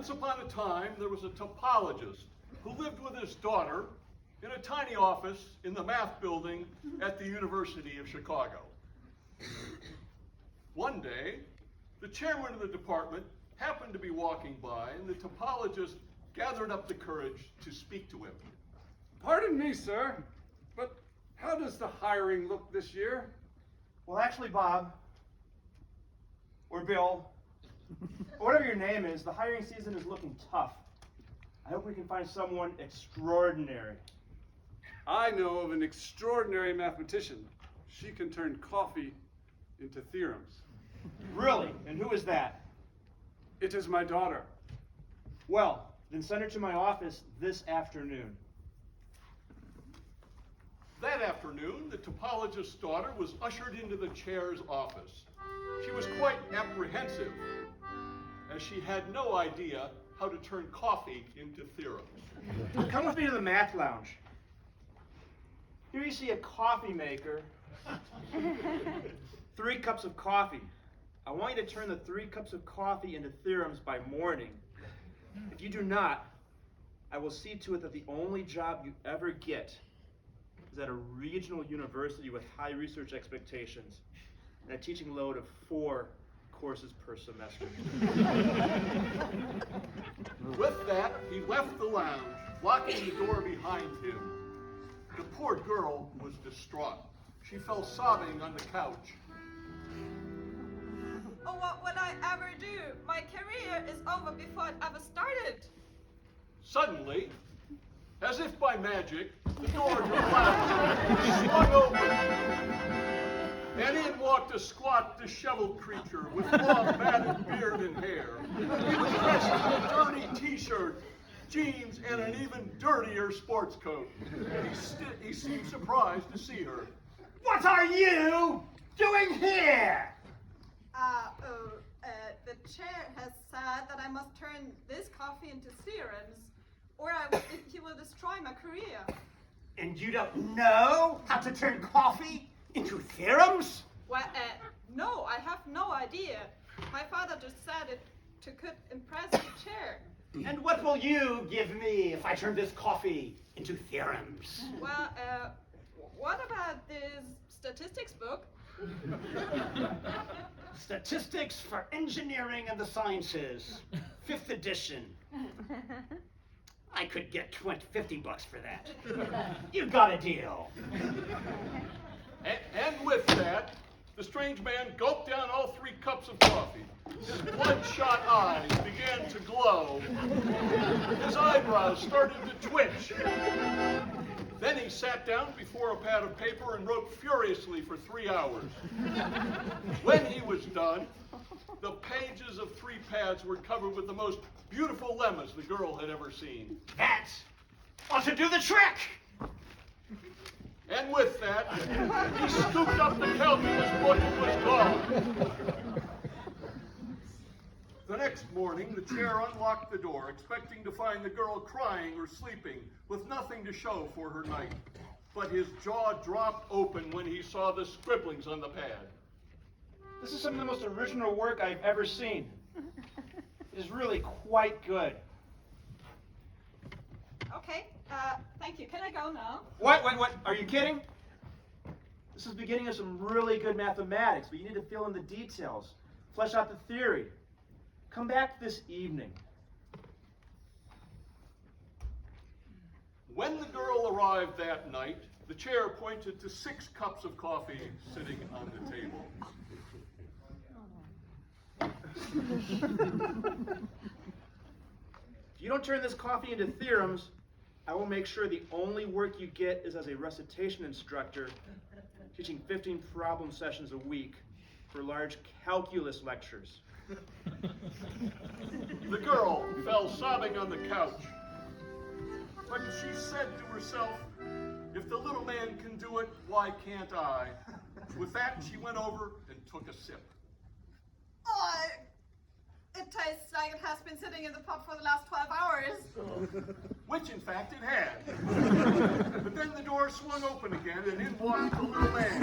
Once upon a time, there was a topologist who lived with his daughter in a tiny office in the math building at the University of Chicago. One day, the chairman of the department happened to be walking by, and the topologist gathered up the courage to speak to him. Pardon me, sir, but how does the hiring look this year? Well, actually, Bob, or Bill, or whatever your name is, the hiring season is looking tough. I hope we can find someone extraordinary. I know of an extraordinary mathematician. She can turn coffee into theorems. Really? And who is that? It is my daughter. Well, then send her to my office this afternoon. That afternoon, the topologist's daughter was ushered into the chair's office. She was quite apprehensive, as she had no idea how to turn coffee into theorems. Come with me to the math lounge. Here you see a coffee maker. 3 cups of coffee. I want you to turn the 3 cups of coffee into theorems by morning. If you do not, I will see to it that the only job you ever get is at a regional university with high research expectations and a teaching load of 4 courses per semester. With that, he left the lounge, locking the door behind him. The poor girl was distraught. She fell sobbing on the couch. Oh, what would I ever do? My career is over before it ever started. Suddenly, as if by magic, the door to the lounge swung open. And in walked a squat, disheveled creature with long, matted beard and hair. He was dressed in a dirty t-shirt, jeans, and an even dirtier sports coat. He seemed surprised to see her. What are you doing here? The chair has said that I must turn this coffee into theorems, or he will destroy my career. And you don't know how to turn coffee into theorems? Well, no, I have no idea. My father just said it could impress the chair. And what will you give me if I turn this coffee into theorems? Well, what about this statistics book? Statistics for Engineering and the Sciences, 5th edition. I could get $50 for that. You got a deal. And with that, the strange man gulped down all 3 cups of coffee. His bloodshot eyes began to glow. His eyebrows started to twitch. Then he sat down before a pad of paper and wrote furiously for 3 hours. When he was done, the pages of 3 pads were covered with the most beautiful lemmas the girl had ever seen. That ought to do the trick. And with that, he scooped up the calculus book and was gone. The next morning, the chair unlocked the door, expecting to find the girl crying or sleeping, with nothing to show for her night. But his jaw dropped open when he saw the scribblings on the pad. This is some of the most original work I've ever seen. It is really quite good. Okay, thank you. Can I go now? What? Are you kidding? This is the beginning of some really good mathematics, but you need to fill in the details, flesh out the theory. Come back this evening. When the girl arrived that night, the chair pointed to 6 cups of coffee sitting on the table. If you don't turn this coffee into theorems, I will make sure the only work you get is as a recitation instructor, teaching 15 problem sessions a week for large calculus lectures. The girl fell sobbing on the couch. But she said to herself, if the little man can do it, why can't I? With that, she went over and took a sip. Oh, it tastes like it has been sitting in the pot for the last 12 hours. Which, in fact, it had. But then the door swung open again, and in walked the little man.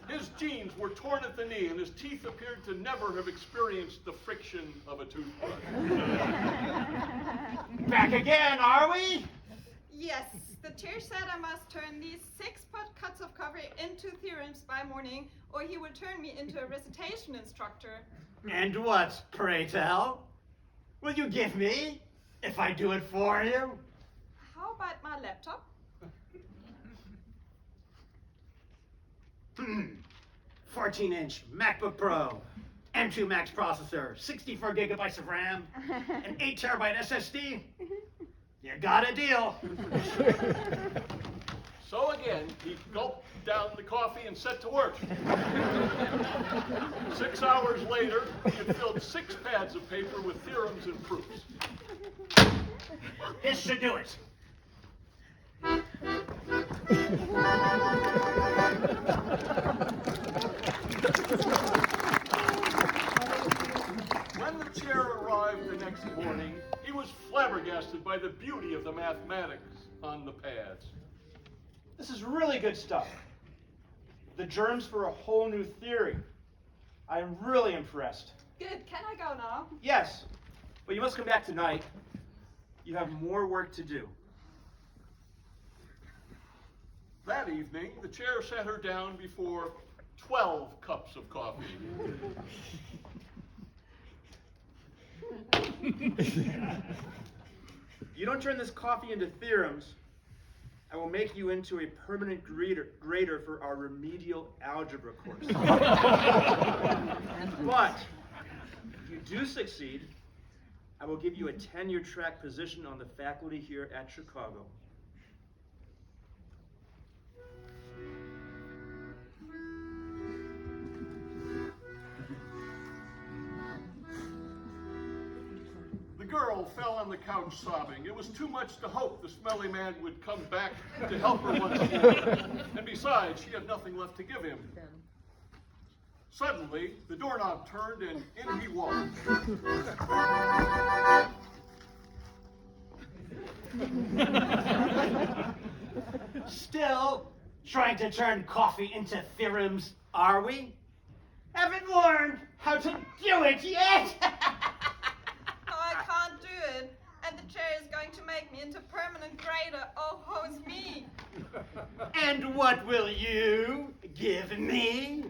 His jeans were torn at the knee, and his teeth appeared to never have experienced the friction of a toothbrush. Back again, are we? Yes, the chair said I must turn these 6 cups of coffee into theorems by morning, or he would turn me into a recitation instructor. And what, pray tell, will you give me if I do it for you? How about my laptop? 14-inch MacBook Pro, M2 Max processor, 64 gigabytes of RAM, and 8 terabyte SSD. You got a deal. So again, he gulped down the coffee and set to work. 6 hours later, he had filled 6 pads of paper with theorems and proofs. This should do it. When the chair arrived the next morning, he was flabbergasted by the beauty of the mathematics on the pads. This is really good stuff. The germs for a whole new theory. I am really impressed. Good, can I go now? Yes, but you must come back tonight. You have more work to do. That evening, the chair sat her down before 12 cups of coffee. You don't turn this coffee into theorems, I will make you into a permanent grader for our remedial algebra course. But if you do succeed, I will give you a tenure track position on the faculty here at Chicago. The girl fell on the couch sobbing. It was too much to hope the smelly man would come back to help her once more. And besides, she had nothing left to give him. Suddenly, the doorknob turned and in he walked. Still trying to turn coffee into theorems, are we? Haven't learned how to do it yet. No, I can't do it. And the chair is going to make me into permanent grader. Oh, woe's me. And what will you give me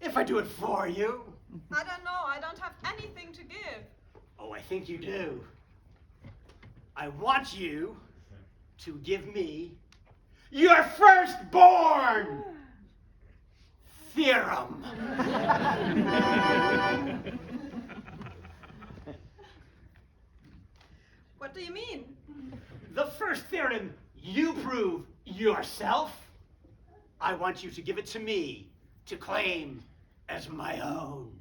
if I do it for you? I don't know. I don't have anything to give. Oh, I think you do. I want you to give me your firstborn theorem. What do you mean? The first theorem you prove yourself, I want you to give it to me to claim as my own.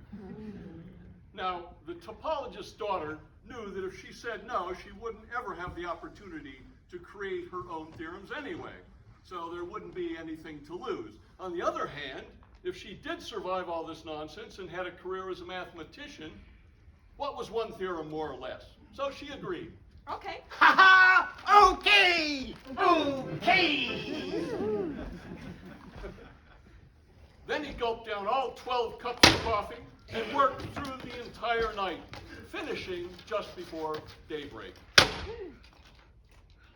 Now, the topologist's daughter knew that if she said no, she wouldn't ever have the opportunity to create her own theorems anyway. So there wouldn't be anything to lose. On the other hand, if she did survive all this nonsense and had a career as a mathematician, what was one theorem more or less? So she agreed. Okay. Ha ha! Okay! Okay! Then he gulped down all 12 cups of coffee and worked through the entire night, finishing just before daybreak.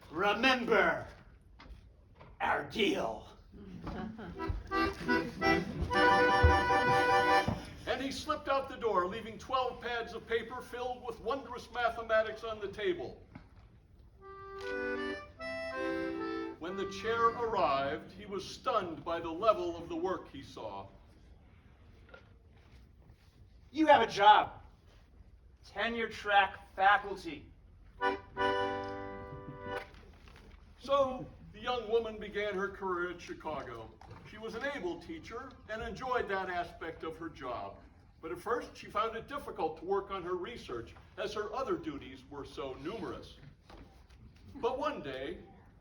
Remember our deal. And he slipped out the door, leaving 12 pads of paper filled with wondrous mathematics on the table. When the chair arrived, he was stunned by the level of the work he saw. You have a job. Tenure track faculty. So the young woman began her career at Chicago. She was an able teacher and enjoyed that aspect of her job. But at first, she found it difficult to work on her research, as her other duties were so numerous. But one day,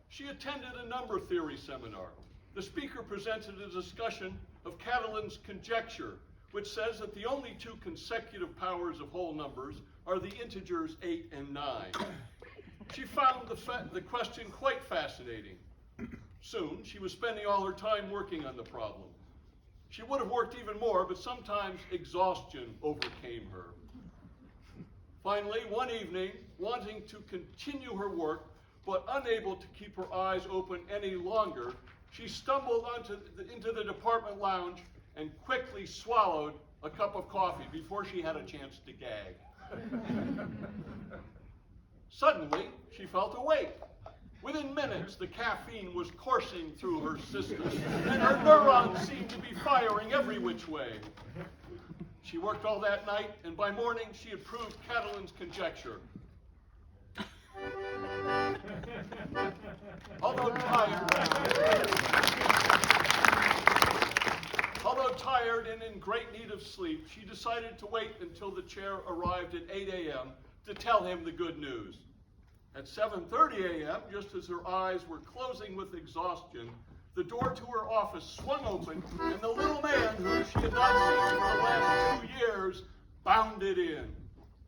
she attended a number theory seminar. The speaker presented a discussion of Catalan's conjecture, which says that the only two consecutive powers of whole numbers are the integers 8 and 9. She found the question quite fascinating. Soon, she was spending all her time working on the problem. She would have worked even more, but sometimes exhaustion overcame her. Finally, one evening, wanting to continue her work, but unable to keep her eyes open any longer, she stumbled into the department lounge and quickly swallowed a cup of coffee before she had a chance to gag. Suddenly, she felt awake. Within minutes, the caffeine was coursing through her system, and her neurons seemed to be firing every which way. She worked all that night, and by morning, she had proved Catalan's conjecture. Although tired and in great need of sleep, she decided to wait until the chair arrived at 8 a.m. to tell him the good news. At 7:30 a.m., just as her eyes were closing with exhaustion, the door to her office swung open, and the little man whom she had not seen for the last 2 years bounded in.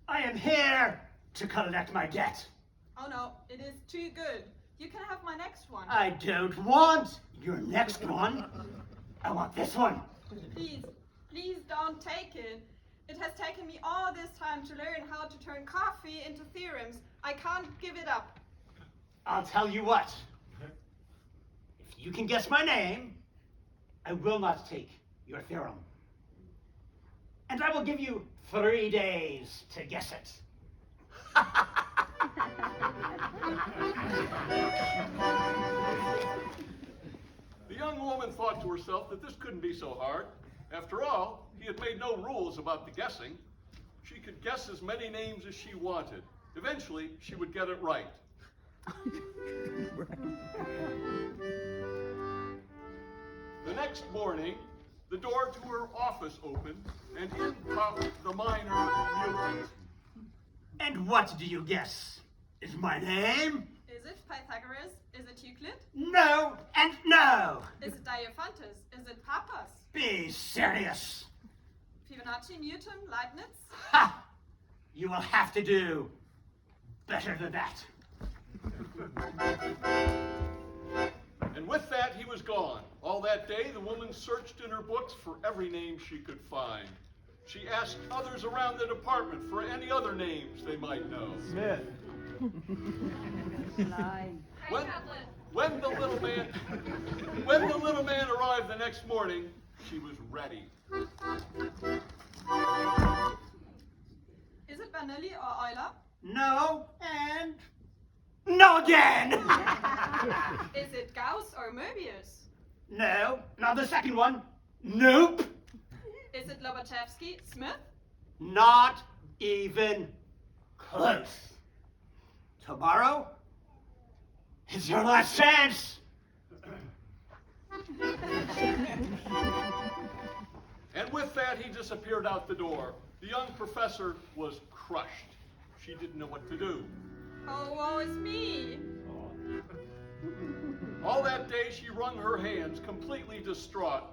I am here to collect my debt. Oh no, it is too good. You can have my next one. I don't want your next one. I want this one. Please, please don't take it. It has taken me all this time to learn how to turn coffee into theorems. I can't give it up. I'll tell you what. If you can guess my name, I will not take your theorem. And I will give you 3 days to guess it. The young woman thought to herself that this couldn't be so hard. After all, he had made no rules about the guessing. She could guess as many names as she wanted. Eventually, she would get it right. The next morning, the door to her office opened, and in popped the minor mutant. And what do you guess is my name? Is it Pythagoras? Is it Euclid? No and no. Is it Diophantus? Is it Pappus? Be serious. Fibonacci, Newton, Leibniz? Ha! You will have to do better than that. And with that, he was gone. All that day, the woman searched in her books for every name she could find. She asked others around the department for any other names they might know. Smith. When the little man arrived the next morning, she was ready. Is it Bernoulli or Euler? No and no again. Is it Gauss or Möbius? No, not the second one. Nope. Is it Lobachevsky, Smith? Not even close. Tomorrow is your last chance. And with that, he disappeared out the door. The young professor was crushed. She didn't know what to do. Oh, woe is me. All that day, she wrung her hands, completely distraught.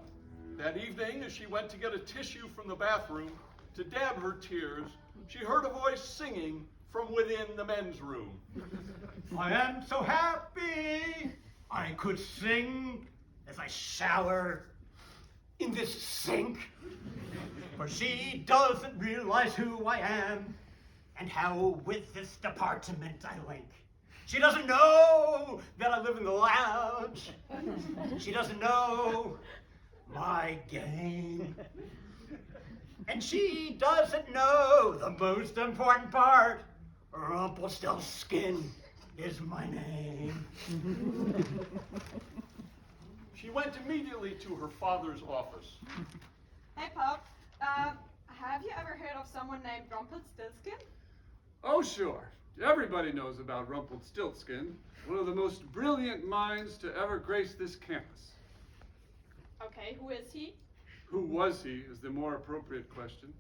That evening, as she went to get a tissue from the bathroom to dab her tears, she heard a voice singing from within the men's room. I am so happy I could sing as I shower in this sink. For she doesn't realize who I am and how with this department I link. She doesn't know that I live in the lounge. She doesn't know my game. And she doesn't know the most important part. Rumpled Stilskin is my name. She went immediately to her father's office. Hey, Pop. Have you ever heard of someone named Rumpled Stilskin? Oh, sure. Everybody knows about Rumpled Stilskin, one of the most brilliant minds to ever grace this campus. Okay, who is he? Who was he is the more appropriate question.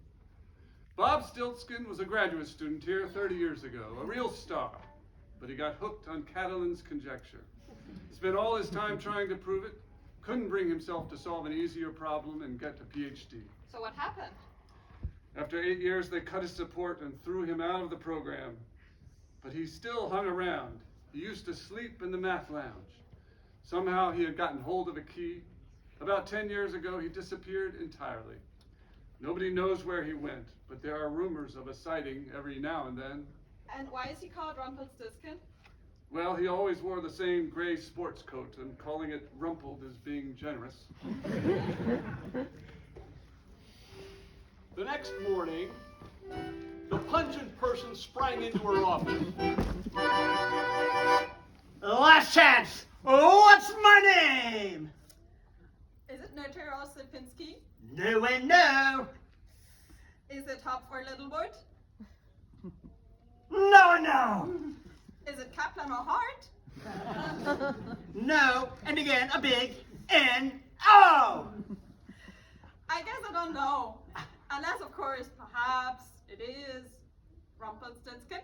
Bob Stilskin was a graduate student here 30 years ago, a real star, but he got hooked on Catalan's conjecture. He spent all his time trying to prove it, couldn't bring himself to solve an easier problem and get a PhD. So what happened? After 8 years, they cut his support and threw him out of the program. But he still hung around. He used to sleep in the math lounge. Somehow he had gotten hold of a key. About 10 years ago, he disappeared entirely. Nobody knows where he went, but there are rumors of a sighting every now and then. And why is he called Rumpled Stilskin? Well, he always wore the same gray sports coat, and calling it rumpled is being generous. The next morning, the pungent person sprang into her office. Last chance. What's my name? Is it Notaro Sipinski? No and no. Is it Hop for Littlewood? No, no. Is it Kaplan or Hart? No, and again a big N-O. I guess I don't know. Unless, of course, perhaps it is Rumpled Stilskin.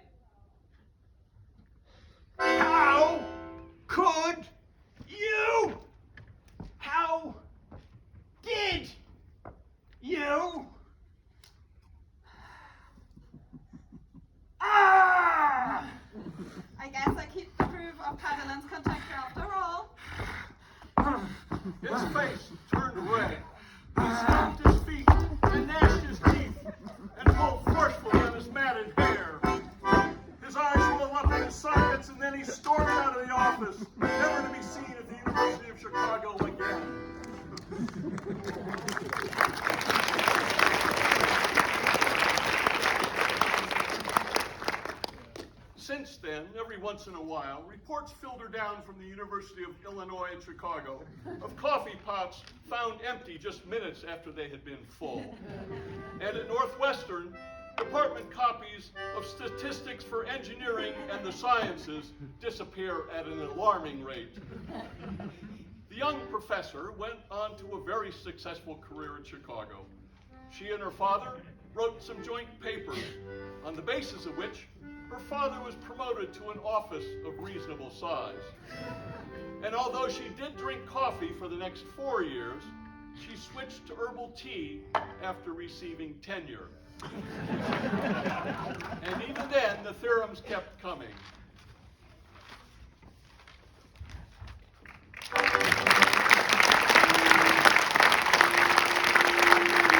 How could you? How did you? Ah! I guess I keep the proof of Catalan's contact after all. His face turned red. He stamped his feet and gnashed his teeth and pulled forcefully on his matted hair. His eyes rolled up in his sockets, and then he stormed out of the office, never to be seen at the University of Chicago again. Since then, every once in a while, reports filter down from the University of Illinois at Chicago of coffee pots found empty just minutes after they had been full. And at Northwestern, department copies of statistics for engineering and the sciences disappear at an alarming rate. The young professor went on to a very successful career in Chicago. She and her father wrote some joint papers, on the basis of which her father was promoted to an office of reasonable size. And although she did drink coffee for the next 4 years, she switched to herbal tea after receiving tenure. And even then, the theorems kept coming.